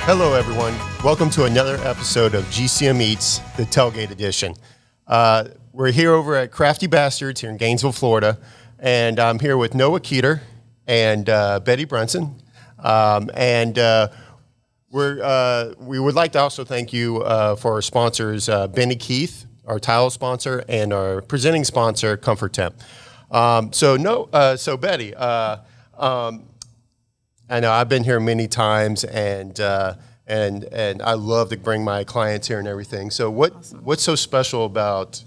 Hello, everyone. Welcome to another episode of GCM Eats, the Tailgate Edition. We're here over at Crafty Bastard here in Gainesville, Florida, and I'm here with Noah Keeter and Betty Brunson. We would like to also thank you for our sponsors, Benny Keith, our tile sponsor, and our presenting sponsor, Comfort Temp. So Betty, I know I've been here many times, and I love to bring my clients here and everything. So what's so special about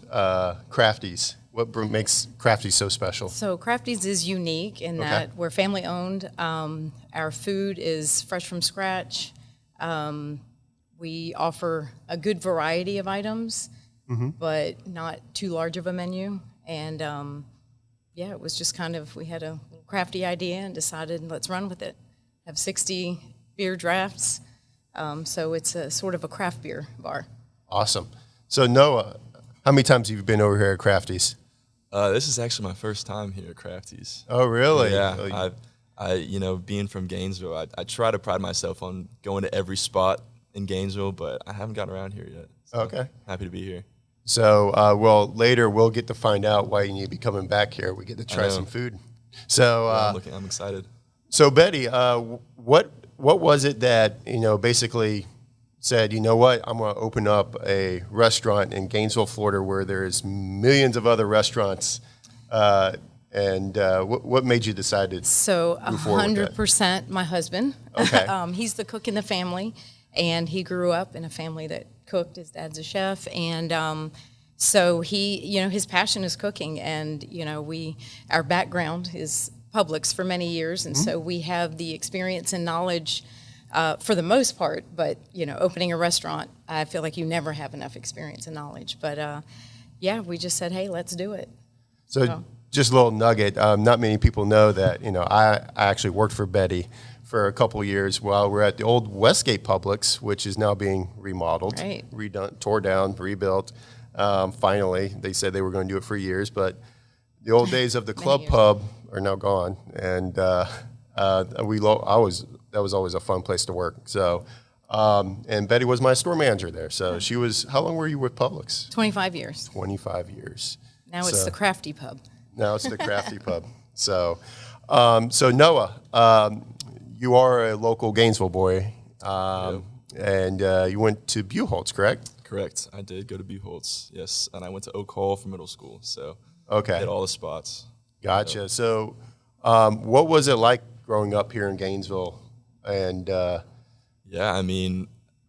Crafty's? What makes Crafty's so special? So Crafty's is unique in that we're family owned. Our food is fresh from scratch. We offer a good variety of items, but not too large of a menu. And it was just kind of, we had a crafty idea and decided let's run with it. Have 60 beer drafts. So it's a sort of a craft beer bar. Awesome. So Noah, how many times have you been over here at Crafty's? This is actually my first time here at Crafty's. Oh, really? Yeah. Being from Gainesville, I try to pride myself on going to every spot in Gainesville, but I haven't gotten around here yet. So okay. Happy to be here. So, later we'll get to find out why you need to be coming back here. We get to try some food. So, I'm excited. So, Betty, what was it that, basically said, you know what, I'm going to open up a restaurant in Gainesville, Florida, where there's millions of other restaurants, what made you decide to So, move forward with 100% my husband. Okay. He's the cook in the family, and he grew up in a family that cooked. His dad's a chef, and so he, his passion is cooking, and our background is Publix for many years, and so we have the experience and knowledge for the most part. But opening a restaurant, I feel like you never have enough experience and knowledge. But we just said, hey, let's do it. So just a little nugget. Not many people know that I actually worked for Betty for a couple of years while we're at the old Westgate Publix, which is now being remodeled, redone, tore down, rebuilt. Finally, they said they were going to do it for years, but the old days of the club pub are now gone, and that was always a fun place to work. So, and Betty was my store manager there. So she was. How long were you with Publix? 25 years. 25 years. Now it's the Crafty Pub. Now it's the Crafty Pub. So, Noah, you are a local Gainesville boy, and you went to Buchholz, correct? Correct. I did go to Buchholz, yes, and I went to Oak Hall for middle school. So hit all the spots. Gotcha. So, what was it like growing up here in Gainesville? And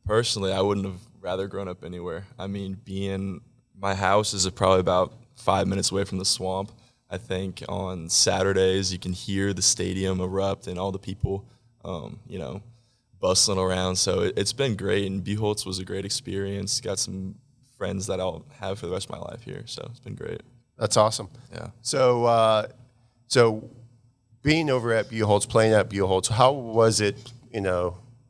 personally, I wouldn't have rather grown up anywhere. My house is probably about 5 minutes away from the swamp. I think on Saturdays you can hear the stadium erupt and all the people, bustling around. So it's been great, and Buchholz was a great experience. Got some friends that I'll have for the rest of my life here. So it's been great. That's awesome. Yeah. So being over at Buchholz, playing at Buchholz, how was it,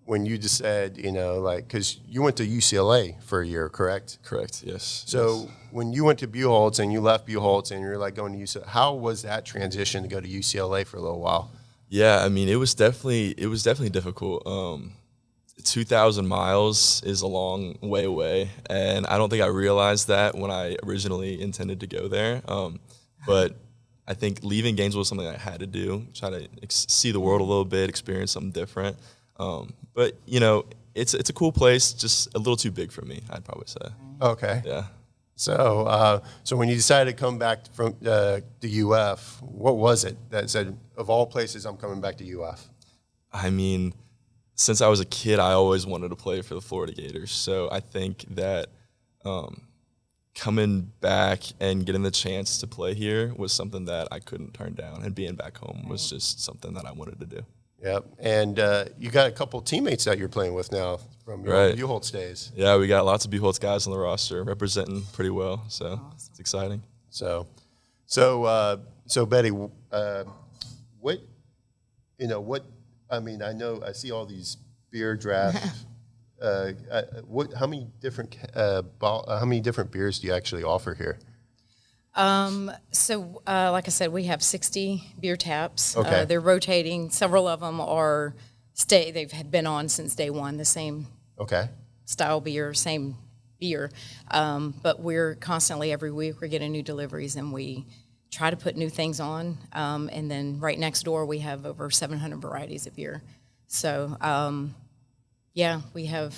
when you just said, because you went to UCLA for a year, correct? Correct, yes. So when you went to Buchholz and you left Buchholz and you're going to UCLA, how was that transition to go to UCLA for a little while? Yeah, it was definitely difficult. 2,000 miles is a long way away, and I don't think I realized that when I originally intended to go there. But I think leaving Gainesville was something I had to do, try to see the world a little bit, experience something different. But it's a cool place, just a little too big for me, I'd probably say. Okay. Yeah. So when you decided to come back from the UF, what was it that said, of all places, I'm coming back to UF? Since I was a kid, I always wanted to play for the Florida Gators. So I think that coming back and getting the chance to play here was something that I couldn't turn down, and being back home was just something that I wanted to do. Yep, and you got a couple teammates that you're playing with now from your Buchholz days. Yeah, we got lots of Buchholz guys on the roster representing pretty well, so It's exciting. So Betty, I know I see all these beer drafts. How many different beers do you actually offer here? Like I said, we have 60 beer taps. Okay. They're rotating. Several of them are they've had been on since day one, the same style beer, same beer. But we're constantly, every week, we're getting new deliveries, and we try to put new things on. And then right next door, we have over 700 varieties of beer. So, yeah, we have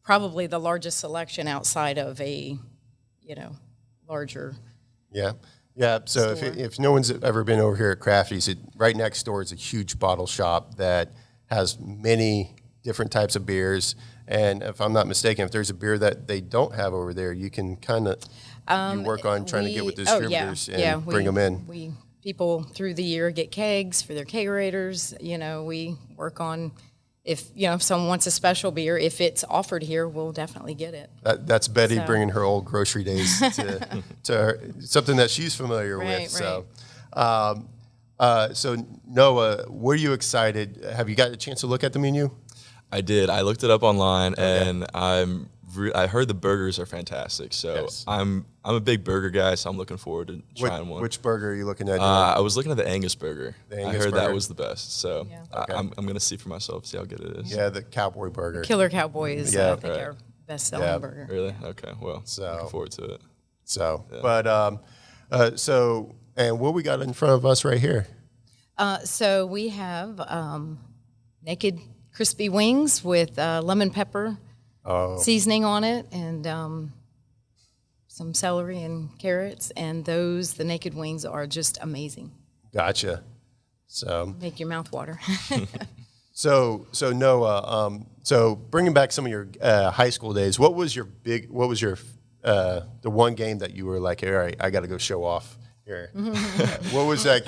probably the largest selection outside of a, larger. Yeah. Yeah, so if no one's ever been over here at Crafty's, right next door is a huge bottle shop that has many different types of beers. And if I'm not mistaken, if there's a beer that they don't have over there, you can kind of you work on trying to get with distributors and bring them in. People through the year get kegs for their kegerators. We work on if someone wants a special beer, if it's offered here, we'll definitely get it. That's Betty bringing her old grocery days to her, something that she's familiar with. Right. So, so Noah, were you excited? Have you got a chance to look at the menu? I did. I looked it up online, and I heard the burgers are fantastic. So I'm a big burger guy, so I'm looking forward to trying one. Which burger are you looking at? I was looking at the Angus burger. I heard that was the best. So I'm going to see for myself, see how good it is. Yeah, the cowboy burger. Killer Cowboy is, I think, our best-selling burger. Really? Okay. Well, looking forward to it. So, and what we got in front of us right here? So we have naked crispy wings with lemon pepper seasoning on it, and some celery and carrots, and the naked wings are just amazing. Gotcha. So make your mouth water. So Noah, so bringing back some of your high school days, what was your the one game that you were like, all right, I got to go show off here? What was that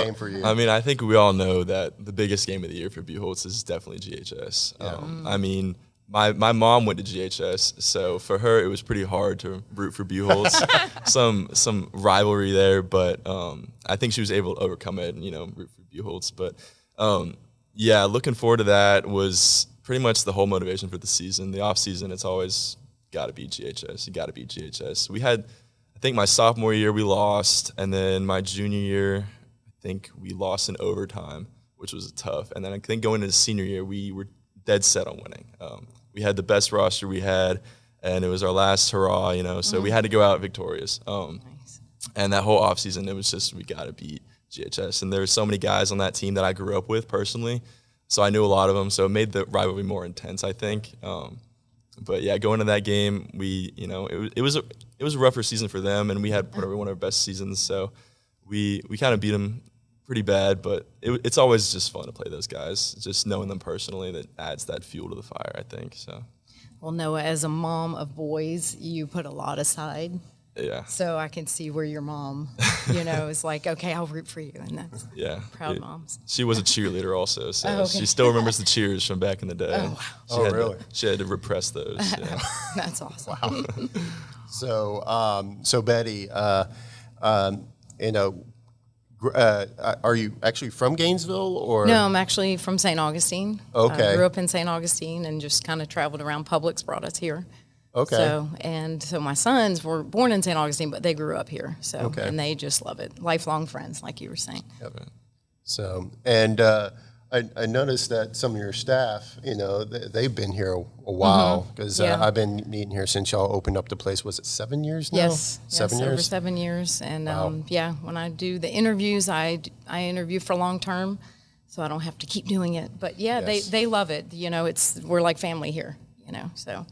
game for you? I mean, I think we all know that the biggest game of the year for Buchholz is definitely GHS. I mean, my mom went to GHS, so for her it was pretty hard to root for Buchholz. some rivalry there, but I think she was able to overcome it and root for Buchholz. But yeah, looking forward to that was pretty much the whole motivation for the season. The off season, it's always got to beat GHS. You got to beat GHS. We had, I think my sophomore year we lost, and then my junior year, I think we lost in overtime, which was tough. And then I think going into senior year, we were dead set on winning. We had the best roster we had, and it was our last hurrah, so we had to go out victorious. Nice. And that whole offseason, it was just we got to beat GHS. And there were so many guys on that team that I grew up with personally, so I knew a lot of them, so it made the rivalry more intense, I think. But yeah, going to that game, it was a rougher season for them, and we had probably one of our best seasons. So we kind of beat them pretty bad, but it's always just fun to play those guys. Just knowing them personally, that adds that fuel to the fire, I think. So. Well, Noah, as a mom of boys, you put a lot aside. Yeah. So I can see where your mom, is like, okay, I'll root for you, and that's proud moms. She was a cheerleader also, so she still remembers the cheers from back in the day. Oh, wow. Really? She had to repress those. Yeah. That's awesome. Wow. So Betty, are you actually from Gainesville, or? No, I'm actually from St. Augustine. Okay. Grew up in St. Augustine and just kind of traveled around. Publix brought us here. Okay. So my sons were born in St. Augustine, but they grew up here. So and they just love it. Lifelong friends, like you were saying. Yep. So I noticed that some of your staff, they've been here a while, because I've been meeting here since y'all opened up the place. Was it 7 years now? Yes, 7 years? Over 7 years. And wow. When I do the interviews, I interview for long term, so I don't have to keep doing it. But they love it. We're like family here. So.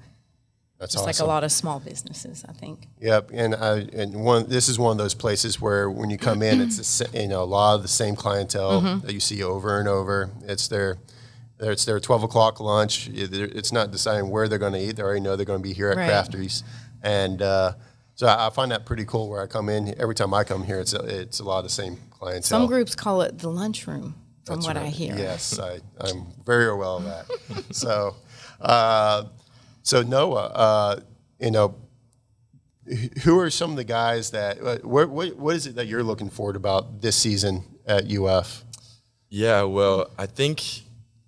That's just awesome. Like a lot of small businesses, I think. Yep, this is one of those places where when you come in, it's a lot of the same clientele that you see over and over. It's their 12 o'clock lunch. It's not deciding where they're going to eat. They already know they're going to be here at Crafty's, and so I find that pretty cool. Where I come in, every time I come here, it's a lot of the same clientele. Some groups call it the lunchroom, from what I hear. Yes, I'm very aware of that. So. So Noah, who are some of the guys that? What is it that you're looking forward about this season at UF? Yeah, well, I think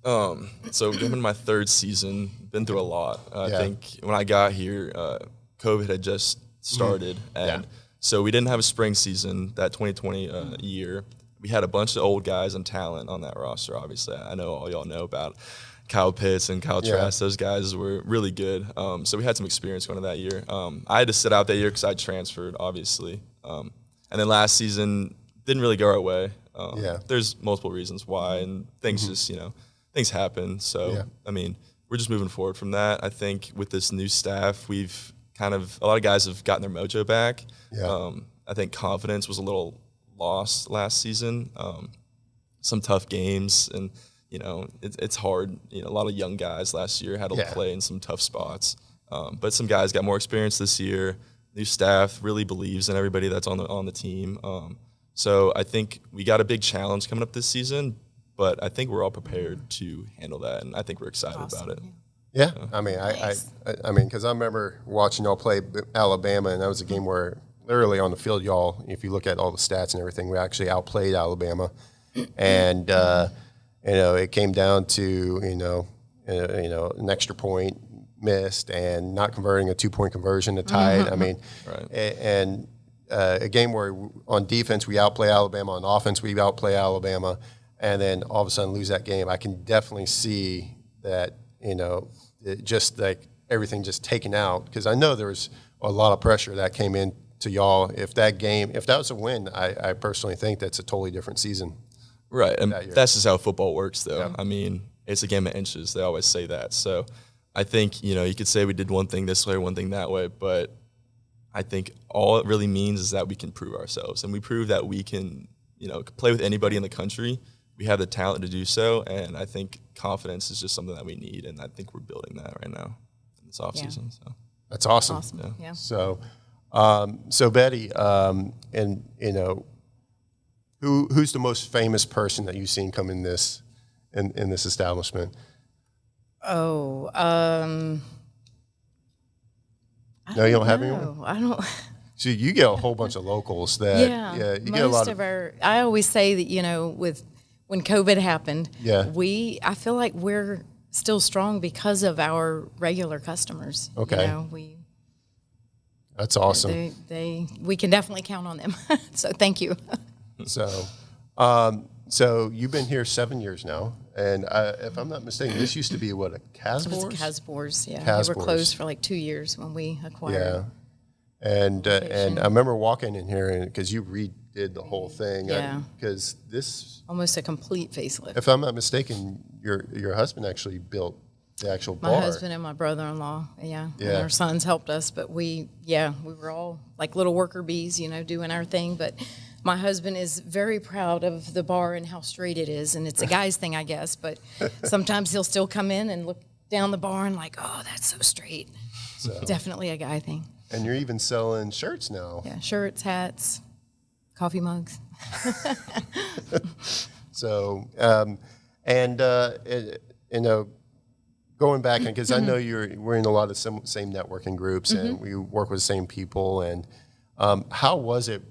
so. Given my third season, been through a lot. I think when I got here, COVID had just started, and so we didn't have a spring season that 2020 year. we had a bunch of old guys and talent on that roster. Obviously, I know all y'all know about Kyle Pitts and Kyle Trask. Those guys were really good. So we had some experience going to that year. I had to sit out that year because I transferred, obviously. And then last season didn't really go our way. There's multiple reasons why, and things just, things happen. So, I mean, we're just moving forward from that. I think with this new staff, we've a lot of guys have gotten their mojo back. I think confidence was a little lost last season. Some tough games, and it's hard. A lot of young guys last year had to play in some tough spots. But some guys got more experience this year. New staff really believes in everybody that's on the team. So I think we got a big challenge coming up this season, but I think we're all prepared to handle that, and I think we're excited about it. Yeah, I mean, I mean, because I remember watching y'all play Alabama, and that was a game where literally on the field, y'all, if you look at all the stats and everything, we actually outplayed Alabama, and it came down to an extra point missed and not converting a 2-point conversion to tie it. I mean, and a game where on defense we outplay Alabama, on offense we outplay Alabama, and then all of a sudden lose that game. I can definitely see that, just like everything just taken out, because I know there was a lot of pressure that came in to y'all. If that was a win, I personally think that's a totally different season. Right, and that's just how football works, though. Yeah. I mean, it's a game of inches. They always say that. So I think, you could say we did one thing this way, one thing that way, but I think all it really means is that we can prove ourselves, and we prove that we can, play with anybody in the country. We have the talent to do so, and I think confidence is just something that we need, and I think we're building that right now in this offseason. So that's awesome. Yeah. So, Betty, and who's the most famous person that you've seen come in this establishment? Oh, no, you don't have anyone? I don't. So you get a whole bunch of locals that, you get a lot of our. I always say that when COVID happened, I feel like we're still strong because of our regular customers. Okay, that's awesome. We can definitely count on them. So thank you. So you've been here 7 years now, and if I'm not mistaken, this used to be a Casbour's? It was a Casbour's, yeah. Casbour's. They were closed for like 2 years when we acquired. Yeah, and I remember walking in here because you redid the whole thing. Yeah. Because this almost a complete facelift. If I'm not mistaken, your husband actually built the actual bar. My husband and my brother-in-law, and our sons helped us, but we were all like little worker bees, doing our thing, but. My husband is very proud of the bar and how straight it is, and it's a guy's thing, I guess, but sometimes he'll still come in and look down the bar and like, oh, that's so straight. So, definitely a guy thing. And you're even selling shirts now. Yeah, shirts, hats, coffee mugs. So, going back, because I know we're in a lot of same networking groups, and we work with the same people, and how was it,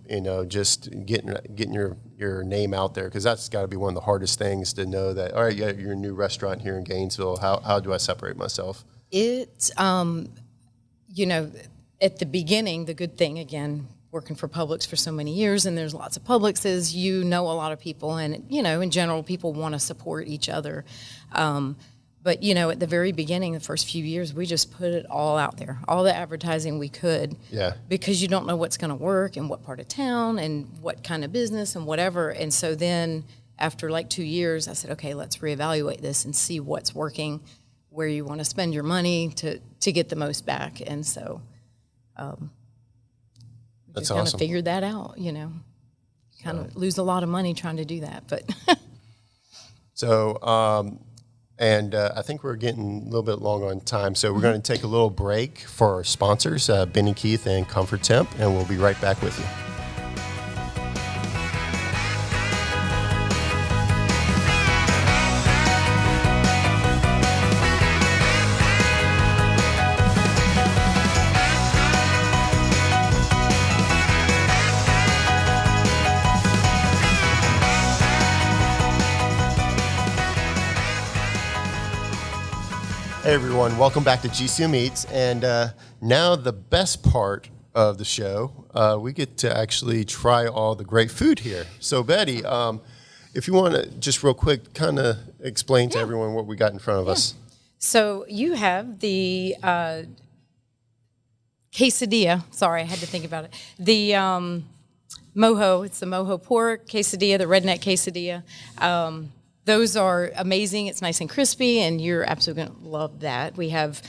just getting your name out there? Because that's got to be one of the hardest things to know that, all right, you're a new restaurant here in Gainesville. How do I separate myself? It, at the beginning, the good thing, again, working for Publix for so many years, and there's lots of Publixes, a lot of people, and, in general, people want to support each other. But, at the very beginning, the first few years, we just put it all out there, all the advertising we could. Yeah. Because you don't know what's going to work and what part of town and what kind of business and whatever. And so then after like 2 years, I said, okay, let's reevaluate this and see what's working, where you want to spend your money to get the most back. And so we just kind of figured that out, kind of lose a lot of money trying to do that. But so, and I think we're getting a little bit long on time, so we're going to take a little break for our sponsors, Ben & Keith and Comfort Temp, and we'll be right back with you. Hey everyone, welcome back to GCM Eats, and now the best part of the show, we get to actually try all the great food here. So Betty, if you want to just real quick kind of explain to everyone what we got in front of us. So you have the quesadilla. Sorry, I had to think about it. The mojo. It's the mojo pork quesadilla, the redneck quesadilla. Those are amazing. It's nice and crispy, and you're absolutely going to love that. We have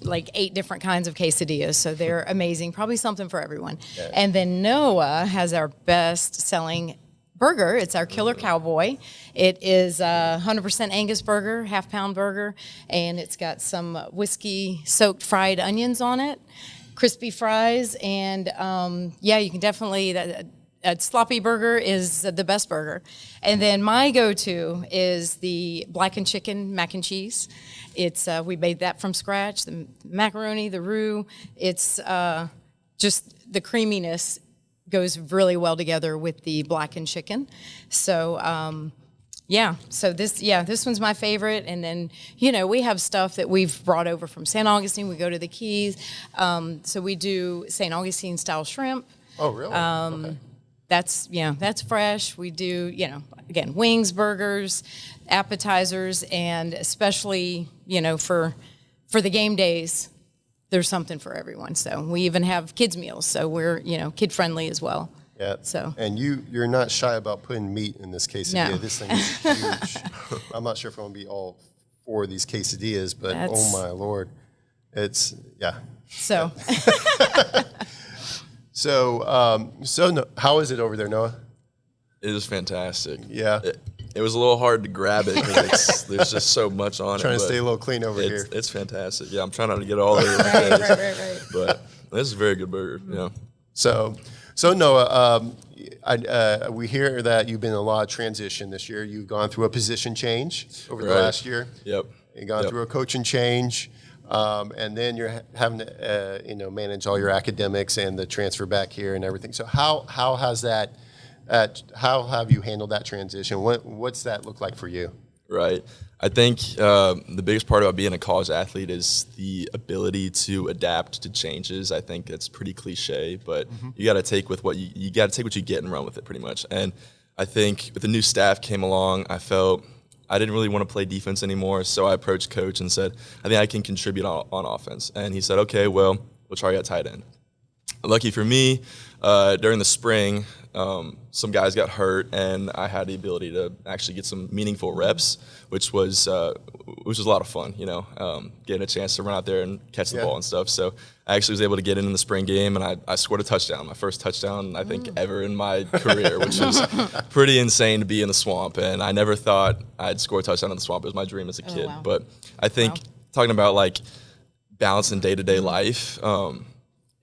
like 8 different kinds of quesadillas, so they're amazing. Probably something for everyone. Yeah. And then Noah has our best-selling burger. It's our Killer Cowboy. It is a 100% Angus burger, half-pound burger, and it's got some whiskey-soaked fried onions on it, crispy fries, and you can definitely. A sloppy burger is the best burger. And then my go-to is the blackened chicken mac and cheese. It's we made that from scratch, the macaroni, the roux. It's just the creaminess goes really well together with the blackened chicken. So so this one's my favorite. And then, we have stuff that we've brought over from St. Augustine. We go to the Keys. So we do St. Augustine style shrimp. Oh, really? Okay. That's fresh. We do, again, wings, burgers, appetizers, and especially, for the game days, there's something for everyone. So we even have kids meals. So we're, kid friendly as well. Yeah. So. And you're not shy about putting meat in this quesadilla. No. This thing is huge. I'm not sure if I'm going to be all 4 of these quesadillas, but oh my Lord. So. So how is it over there, Noah? It is fantastic. Yeah. It was a little hard to grab it because there's just so much on it. Trying to stay a little clean over here. It's fantastic. Yeah, I'm trying not to get all over my face. Right. But this is a very good burger. Yeah. So Noah, we hear that you've been in a lot of transition this year. You've gone through a position change over the last year. Yep. You've gone through a coaching change. And then you're having to, manage all your academics and the transfer back here and everything. So how has that? How have you handled that transition? What's that look like for you? Right. I think the biggest part about being a college athlete is the ability to adapt to changes. I think it's pretty cliche, but you got to take with what you got to take what you get and run with it pretty much. And I think with the new staff came along, I felt I didn't really want to play defense anymore, so I approached coach and said, I think I can contribute on offense. And he said, okay, well, we'll try you at tight end. Lucky for me, during the spring, some guys got hurt, and I had the ability to actually get some meaningful reps, which was a lot of fun, getting a chance to run out there and catch the ball and stuff. So I actually was able to get in the spring game, and I scored a touchdown, my first touchdown, I think, ever in my career, which was pretty insane to be in the swamp. And I never thought I'd score a touchdown in the swamp. It was my dream as a kid. Wow. But I think talking about, like, balance in day-to-day life,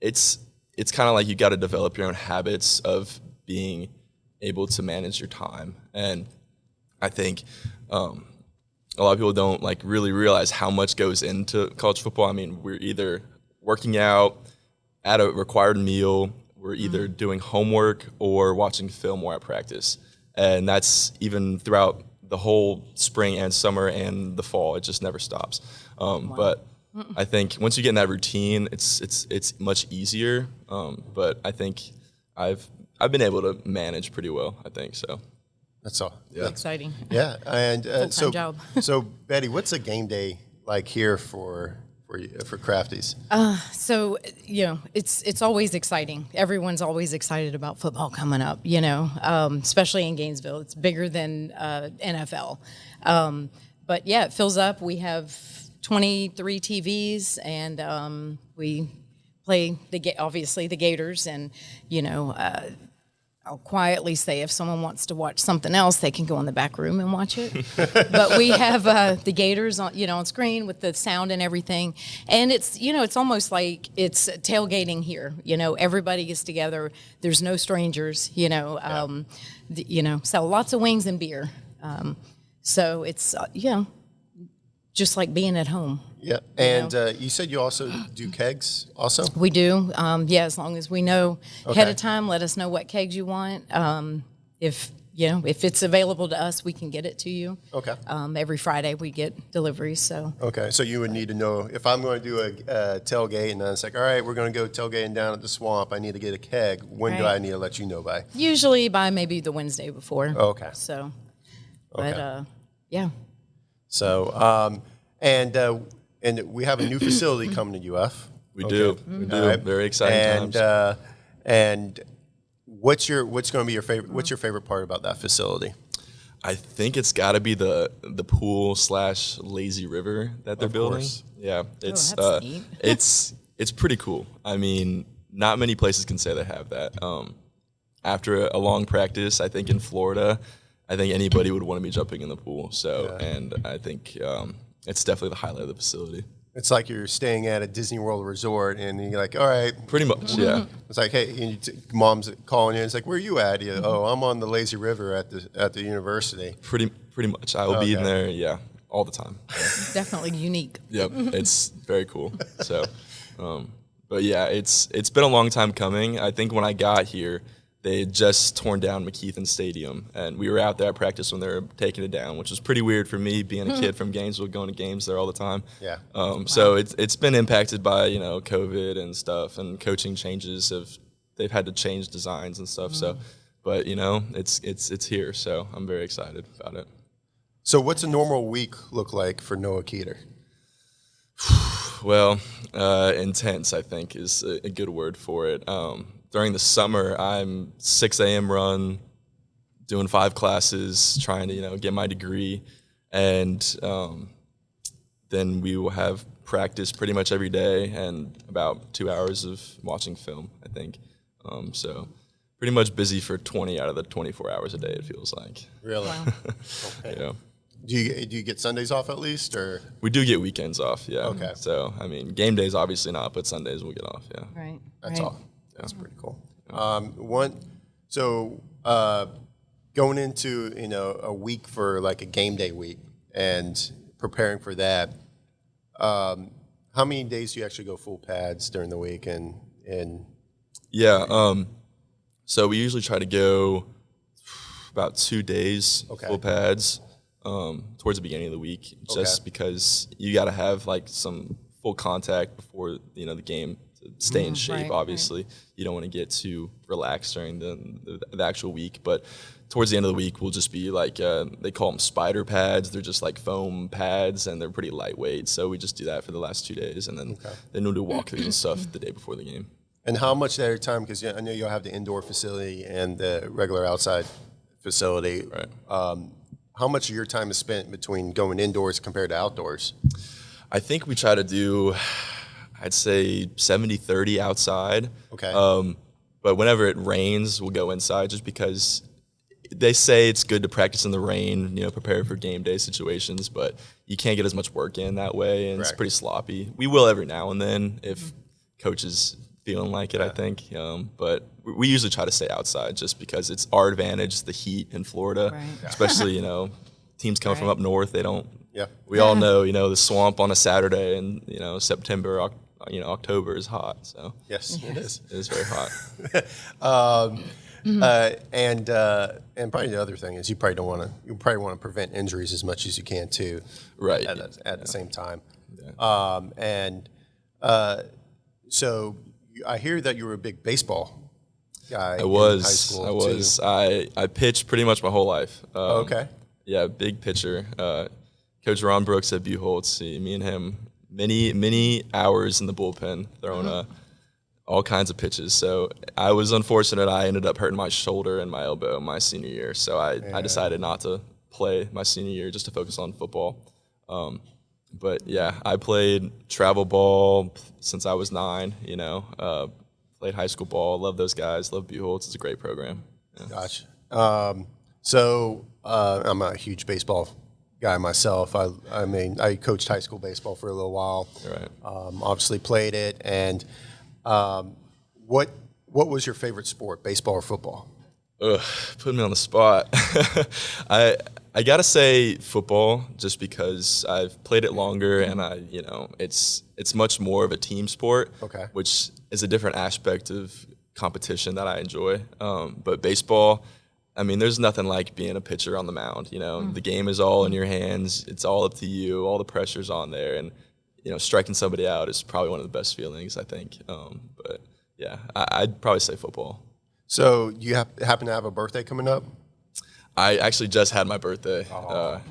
it's kind of like you got to develop your own habits of being able to manage your time. And I think a lot of people don't really realize how much goes into college football. I mean, we're either working out at a required meal, we're either doing homework or watching film or at practice. And that's even throughout the whole spring and summer and the fall. It just never stops. But I think once you get in that routine, it's much easier. But I think I've been able to manage pretty well, I think, so. That's all. Yeah. Exciting. Yeah, and job. So Betty, what's a game day like here for Crafties? So it's always exciting. Everyone's always excited about football coming up. Especially in Gainesville, it's bigger than NFL. But yeah, it fills up. We have 23 TVs, and we play obviously the Gators, and I'll quietly say if someone wants to watch something else, they can go in the back room and watch it. But we have the Gators on screen with the sound and everything, and it's almost like it's tailgating here. Everybody gets together. There's no strangers. Sell lots of wings and beer. So it's just like being at home. Yeah, and you said you also do kegs also? We do, as long as we know ahead of time, let us know what kegs you want. If if it's available to us, we can get it to you. Okay. Every Friday we get deliveries. So. Okay. So you would need to know if I'm going to do a tailgate, and then it's like, all right, we're going to go tailgating down at the swamp. I need to get a keg. When do I need to let you know by? Usually by maybe the Wednesday before. Okay. So, Okay. but yeah. So, and we have a new facility coming to UF. We do. Right. Very exciting times. And what's going to be your favorite? What's your favorite part about that facility? I think it's got to be the pool / lazy river that they're building. Course. Yeah, it's that's neat. it's pretty cool. I mean, not many places can say they have that. After a long practice, I think in Florida, I think anybody would want to be jumping in the pool. So, and I think it's definitely the highlight of the facility. It's like you're staying at a Disney World resort, and you're like, all right. Pretty much, yeah. It's like, hey, and mom's calling you. It's like, where are you at? Oh, I'm on the lazy river at the university. Pretty much. I will be in there, all the time. Definitely unique. Yep, it's very cool. So, but yeah, it's been a long time coming. I think when I got here, they had just torn down McKeithen Stadium, and we were out there at practice when they were taking it down, which was pretty weird for me, being a kid from Gainesville, going to games there all the time. Yeah. So it's been impacted by COVID and stuff, and coaching changes they've had to change designs and stuff. So, but it's here, so I'm very excited about it. So what's a normal week look like for Noah Keeter? Well, intense, I think, is a good word for it. During the summer, I'm 6 a.m. run, doing 5 classes, trying to get my degree, and then we will have practice pretty much every day and about 2 hours of watching film, I think. So pretty much busy for 20 out of the 24 hours a day, it feels like. Really? Wow. Okay. Yeah. Do you get Sundays off at least, or? We do get weekends off, yeah. Okay. So, I mean, game days obviously not, but Sundays we'll get off, yeah. Right. That's right. all. That's pretty cool. Going into a week for like a game day week and preparing for that, how many days do you actually go full pads during the week? Yeah. So we usually try to go about 2 days full pads towards the beginning of the week, just because you got to have like some full contact before the game to stay in shape. Right, obviously, you don't want to get too relaxed during the actual week, but towards the end of the week, we'll just be like they call them spider pads. They're just like foam pads, and they're pretty lightweight. So we just do that for the last 2 days, and then we'll do walkthroughs and stuff the day before the game. And how much at a time? Because I know you'll have the indoor facility and the regular outside facility. Right. How much of your time is spent between going indoors compared to outdoors? I think we try to do, I'd say 70-30 outside. Okay. But whenever it rains, we'll go inside just because they say it's good to practice in the rain, prepare for game day situations, but you can't get as much work in that way, and it's pretty sloppy. We will every now and then if coaches feeling like it, I think. But we usually try to stay outside just because it's our advantage, the heat in Florida, especially, teams coming from up north, they don't. Yeah. We all know, the swamp on a Saturday in, September, October is hot. So yes, it is. It is very hot. And probably the other thing is you probably want to prevent injuries as much as you can too. Right. At the same time. Yeah. So I hear that you were a big baseball guy. I was. In high school too. I pitched pretty much my whole life. Okay. Yeah, big pitcher. Coach Ron Brooks at Buchholz, me and him, many hours in the bullpen throwing all kinds of pitches. So I was unfortunate. I ended up hurting my shoulder and my elbow my senior year. So I decided not to play my senior year just to focus on football. But yeah, I played travel ball since I was 9, played high school ball, love those guys, love Buchholz. It's a great program. Yeah. Gotcha. So I'm a huge baseball guy myself. I coached high school baseball for a little while. Right. Obviously played it. And what was your favorite sport, baseball or football? Putting me on the spot. I gotta say football, just because I've played it longer, and it's much more of a team sport, which is a different aspect of competition that I enjoy. But baseball, I mean, there's nothing like being a pitcher on the mound. You know, the game is all in your hands. It's all up to you. All the pressure's on there, and you know, striking somebody out is probably one of the best feelings, I think. But yeah, I'd probably say football. So you happen to have a birthday coming up? I actually just had my birthday.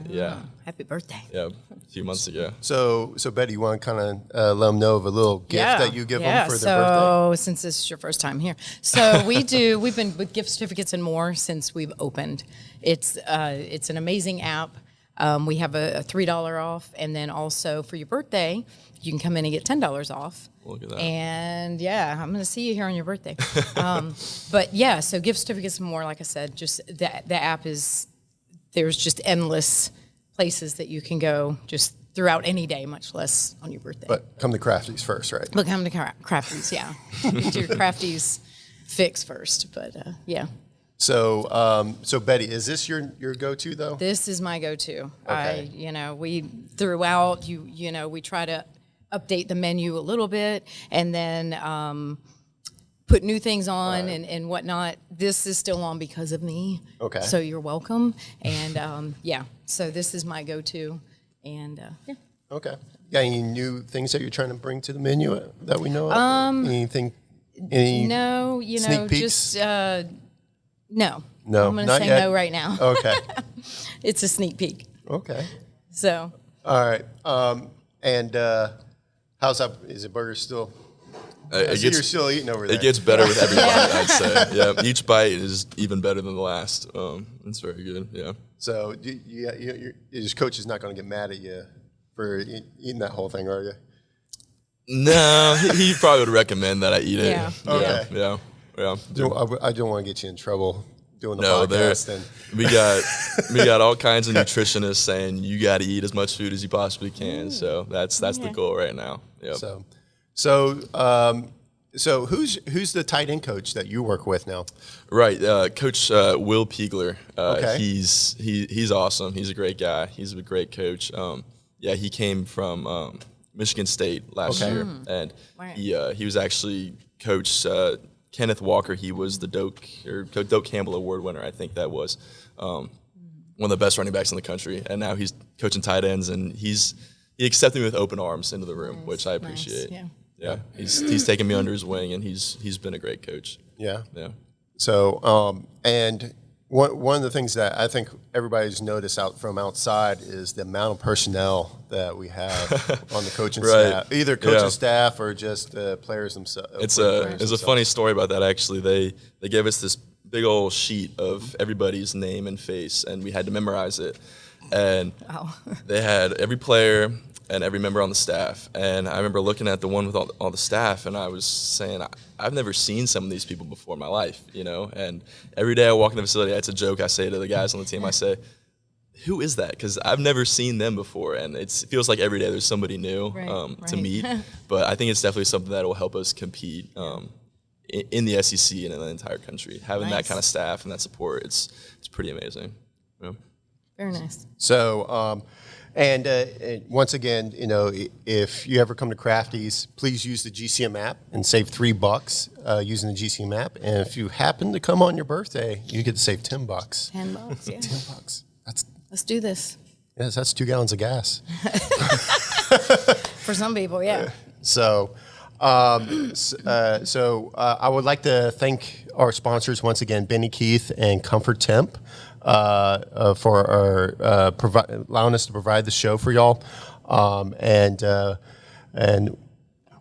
Yeah. Happy birthday. Yeah, a few months ago. So Betty, you want to kind of let them know of a little gift that you give them for their birthday? So since this is your first time here, so we've been with gift certificates and more since we've opened. It's an amazing app. We have a $3 off, and then also for your birthday, you can come in and get $10 off. Look at that. And yeah, I'm going to see you here on your birthday. But yeah, so gift certificates and more, like I said, just the app there's just endless places that you can go just throughout any day, much less on your birthday. But come to Crafty's first, right? But come to Crafty's, yeah. Get your Crafty's fix first, but yeah. So Betty, is this your go-to though? This is my go-to. Okay. We throughout, we try to update the menu a little bit and then put new things on and whatnot. This is still on because of me. Okay. So you're welcome. And yeah, so this is my go-to. And yeah. Okay. Got any new things that you're trying to bring to the menu that we know of? Anything? Any No, sneak peeks? just no. No, I'm going to not say yet? no right now. Okay. It's a sneak peek. Okay. So. All right. And how's that? Is the burger still? You're still eating over there. It gets better with every bite, I'd say. Yeah, each bite is even better than the last. It's very good. Yeah. So your coach is not going to get mad at you for eating that whole thing, are you? No, he probably would recommend that I eat it. Yeah. Okay. Yeah. I don't want to get you in trouble doing the podcast. We got all kinds of nutritionists saying you got to eat as much food as you possibly can. So that's the goal right now. Yep. So who's the tight end coach that you work with now? Right, Coach Will Piegler. Okay. He's awesome. He's a great guy. He's a great coach. He came from Michigan State last year, and he was actually Coach Kenneth Walker. He was the Doak Campbell Award winner. I think that was one of the best running backs in the country, and now he's coaching tight ends, and he accepted me with open arms into the room, which I appreciate. Nice. Yeah, he's taken me under his wing, and he's been a great coach. Yeah. Yeah. So and one of the things that I think everybody's noticed from outside is the amount of personnel that we have on the coaching staff, either coaching staff or just players themselves. It's a funny story about that, actually. They gave us this big old sheet of everybody's name and face, and we had to memorize it. And they had every player and every member on the staff. And I remember looking at the one with all the staff, and I was saying, I've never seen some of these people before in my life, And every day I walk in the facility, it's a joke I say to the guys on the team. I say, who is that? Because I've never seen them before, and it feels like every day there's somebody new to meet. But I think it's definitely something that will help us compete in the SEC and in the entire country. Having that kind of staff and that support, it's pretty amazing. Yeah. Very nice. So, and once again, if you ever come to Crafty's, please use the GCM app and save $3 using the GCM app. And if you happen to come on your birthday, you get to save $10. $10, yeah. $10. Let's do this. Yes, that's 2 gallons of gas. For some people, yeah. So I would like to thank our sponsors once again, Benny Keith and Comfort Temp, for allowing us to provide the show for y'all, and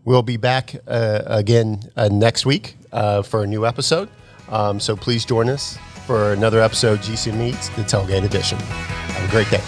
we'll be back again next week for a new episode. So please join us for another episode of GCM Eats, the Tailgate Edition. Have a great day.